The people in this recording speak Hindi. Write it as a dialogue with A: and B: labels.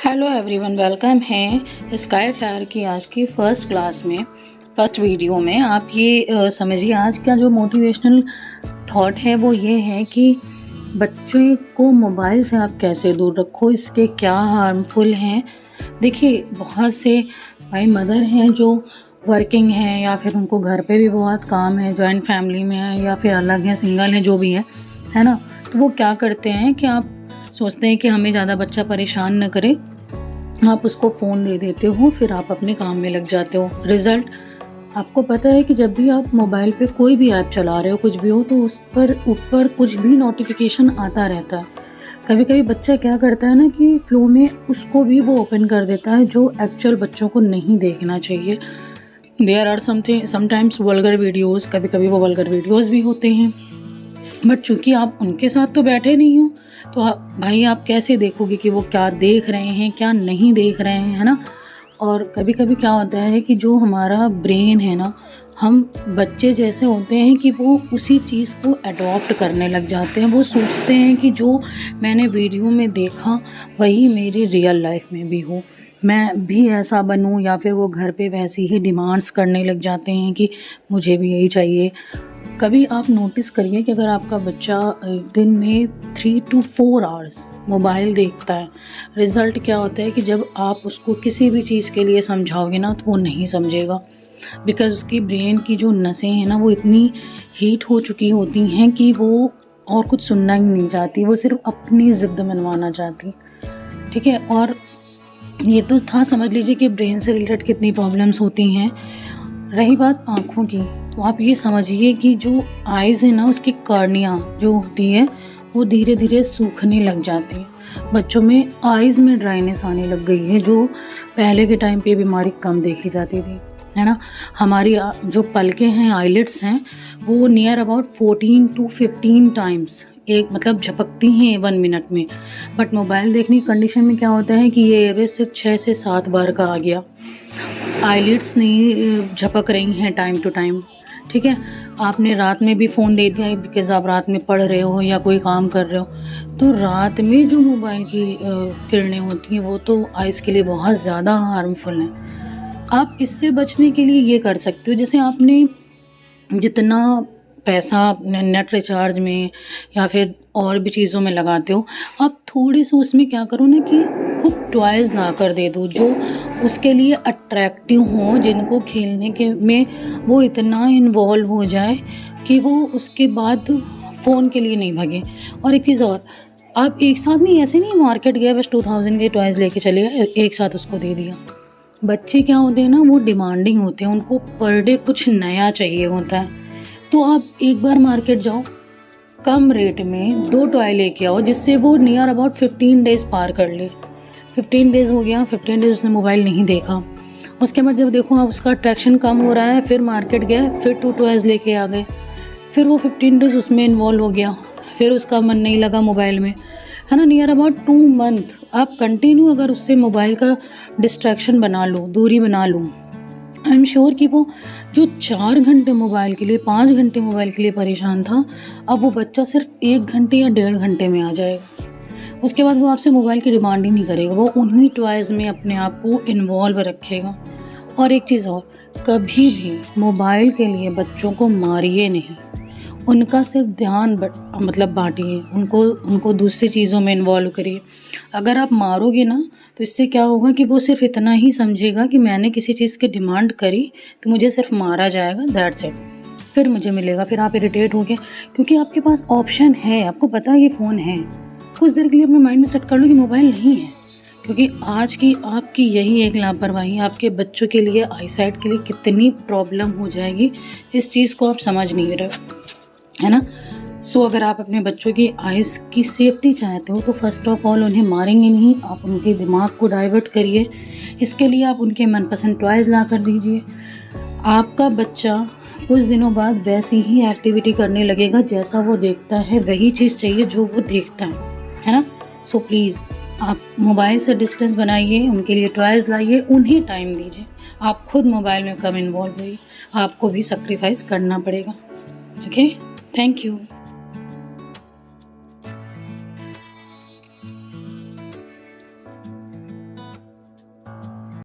A: हेलो एवरीवन, वेलकम है स्काई फ्लायर की आज की फ़र्स्ट क्लास में, फ़र्स्ट वीडियो में। आप ये समझिए, आज का जो मोटिवेशनल थॉट है वो ये है कि बच्चों को मोबाइल से आप कैसे दूर रखो, इसके क्या हार्मफुल हैं। देखिए, बहुत से भाई मदर हैं जो वर्किंग हैं या फिर उनको घर पे भी बहुत काम है, जॉइंट फैमिली में है या फिर अलग हैं, सिंगल हैं, जो भी है ना। तो वो क्या करते हैं कि आप सोचते हैं कि हमें ज़्यादा बच्चा परेशान न करे, आप उसको फ़ोन दे देते हो, फिर आप अपने काम में लग जाते हो। रिज़ल्ट आपको पता है कि जब भी आप मोबाइल पे कोई भी ऐप चला रहे हो, कुछ भी हो, तो उस पर ऊपर कुछ भी नोटिफिकेशन आता रहता है। कभी कभी बच्चा क्या करता है ना कि फ्लो में उसको भी वो ओपन कर देता है, जो एक्चुअल बच्चों को नहीं देखना चाहिए। There are sometimes vulgar videos, कभी कभी वो वल्गर वीडियोज़ भी होते हैं, बट चूँकि आप उनके साथ तो बैठे नहीं हो, तो आप कैसे देखोगे कि वो क्या देख रहे हैं, क्या नहीं देख रहे हैं, है ना। और कभी कभी क्या होता है कि जो हमारा ब्रेन है ना, हम बच्चे जैसे होते हैं कि वो उसी चीज़ को अडॉप्ट करने लग जाते हैं। वो सोचते हैं कि जो मैंने वीडियो में देखा वही मेरी रियल लाइफ में भी हो, मैं भी ऐसा बनूं, या फिर वो घर पे वैसी ही डिमांड्स करने लग जाते हैं कि मुझे भी यही चाहिए। कभी आप नोटिस करिए कि अगर आपका बच्चा दिन में 3 to 4 आवर्स मोबाइल देखता है, रिज़ल्ट क्या होता है कि जब आप उसको किसी भी चीज़ के लिए समझाओगे ना, तो वो नहीं समझेगा। बिकॉज़ उसकी ब्रेन की जो नसें हैं ना, वो इतनी हीट हो चुकी होती हैं कि वो और कुछ सुनना ही नहीं चाहती, वो सिर्फ अपनी ज़िद मनवाना चाहती। ठीक है, और ये तो था, समझ लीजिए कि ब्रेन से रिलेटेड कितनी प्रॉब्लम्स होती हैं। रही बात आँखों की, तो आप ये समझिए कि जो आइज़ है ना, उसकी कॉर्निया जो होती है वो धीरे धीरे सूखने लग जाती है। बच्चों में आइज़ में ड्राइनेस आने लग गई है, जो पहले के टाइम पे बीमारी कम देखी जाती थी, है ना। हमारी जो पलकें हैं, आईलिड्स हैं, वो नियर अबाउट 14 to 15 टाइम्स एक मतलब झपकती हैं 1 मिनट में। बट मोबाइल देखने की कंडीशन में क्या होता है कि ये एवरेज सिर्फ 6 से 7 बार का आ गया। आईलिड्स नहीं झपक रही हैं टाइम टू टाइम। ठीक है, आपने रात में भी फ़ोन दे दिया बिकॉज़ आप रात में पढ़ रहे हो या कोई काम कर रहे हो, तो रात में जो मोबाइल की किरणें होती हैं वो तो आइज़ के लिए बहुत ज़्यादा हार्मफुल हैं। आप इससे बचने के लिए ये कर सकते हो, जैसे आपने जितना पैसा नेट रिचार्ज में या फिर और भी चीज़ों में लगाते हो, आप थोड़े से उसमें क्या करो ना कि खुद टॉयज़ ला कर दे दो जो उसके लिए अट्रैक्टिव हों, जिनको खेलने के में वो इतना इन्वॉल्व हो जाए कि वो उसके बाद फ़ोन के लिए नहीं भागे। और एक चीज़ और, आप एक साथ नहीं, ऐसे नहीं मार्केट गए बस 2000 के टॉयज़ लेके चले गए, एक साथ उसको दे दिया। बच्चे क्या होते हैं ना, वो डिमांडिंग होते हैं, उनको पर डे कुछ नया चाहिए होता है। तो आप एक बार मार्केट जाओ, कम रेट में 2 टॉय लेके आओ, जिससे वो नियर अबाउट 15 डेज़ पार कर ले। 15 डेज़ हो गया, 15 डेज़ उसने मोबाइल नहीं देखा। उसके बाद जब देखो आप उसका अट्रैक्शन कम हो रहा है, फिर मार्केट गए, फिर 2 टॉयज़ लेके आ गए, फिर वो 15 डेज़ उसमें इन्वॉल्व हो गया, फिर उसका मन नहीं लगा मोबाइल में, है ना। नियर अबाउट 2 मंथ आप कंटिन्यू अगर उससे मोबाइल का डिस्ट्रैक्शन बना लो, दूरी बना लो, आई एम श्योर कि वो जो 4 घंटे मोबाइल के लिए, 5 घंटे मोबाइल के लिए परेशान था, अब वो बच्चा सिर्फ 1 घंटे या 1.5 घंटे में आ जाएगा। उसके बाद वो आपसे मोबाइल की डिमांड ही नहीं करेगा, वो उन्हीं टॉयज़ में अपने आप को इन्वॉल्व रखेगा। और एक चीज़ और, कभी भी मोबाइल के लिए बच्चों को मारिए नहीं, उनका सिर्फ ध्यान बांटिए, उनको दूसरी चीज़ों में इन्वॉल्व करिए। अगर आप मारोगे ना, तो इससे क्या होगा कि वो सिर्फ इतना ही समझेगा कि मैंने किसी चीज़ की डिमांड करी तो मुझे सिर्फ मारा जाएगा, दैट्स इट, फिर मुझे मिलेगा। फिर आप इरिटेट होगे, क्योंकि आपके पास ऑप्शन है, आपको पता है ये फ़ोन है। कुछ देर के लिए अपने माइंड में सेट कर लो कि मोबाइल नहीं है, क्योंकि आज की आपकी यही एक लापरवाही आपके बच्चों के लिए, आईसाइट के लिए कितनी प्रॉब्लम हो जाएगी, इस चीज़ को आप समझ नहीं रहे, है ना। सो अगर आप अपने बच्चों की आइज़ की सेफ्टी चाहते हो, तो फर्स्ट ऑफ ऑल उन्हें मारेंगे नहीं, आप उनके दिमाग को डाइवर्ट करिए। इसके लिए आप उनके मनपसंद टॉयज़ ला कर दीजिए। आपका बच्चा कुछ दिनों बाद वैसी ही एक्टिविटी करने लगेगा, जैसा वो देखता है वही चीज़ चाहिए जो वो देखता है ना। सो प्लीज़ आप मोबाइल से डिस्टेंस बनाइए, उनके लिए टॉयज़ लाइए, उन्हें टाइम दीजिए। आप खुद मोबाइल में कम इन्वॉल्व होइए, आपको भी सेक्रीफाइस करना पड़ेगा। Okay, thank you.